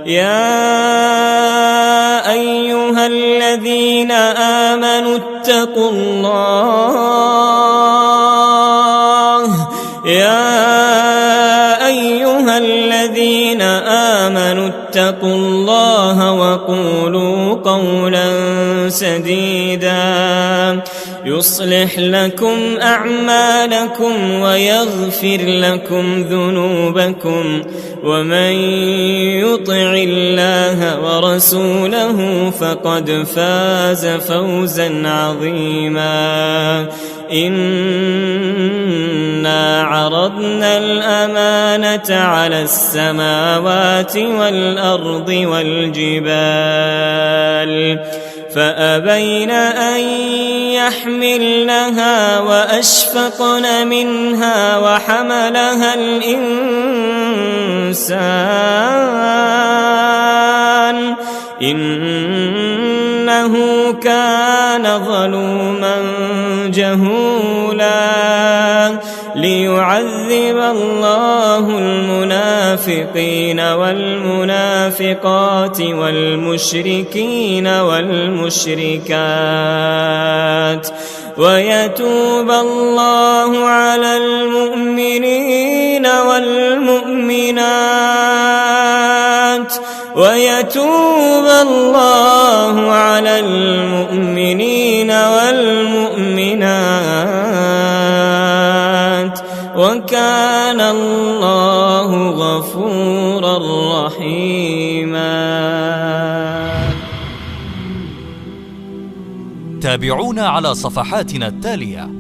يا أيها الذين آمنوا اتقوا الله اتقوا الله وقولوا قولا سديدا يصلح لكم أعمالكم ويغفر لكم ذنوبكم ومن يطع الله ورسوله فقد فاز فوزا عظيما إنا عرضنا الأمانة على السماوات والأرض والجبال فأبين أن يحملنها وأشفقن منها وحملها الإنسان إنه كان ظلوما جهولا ليعذب الله المنافقين والمنافقات والمشركين والمشركات ويتوب الله على المؤمنين والمؤمنات وكان الله غفورا رحيما. تابعونا على صفحاتنا التالية: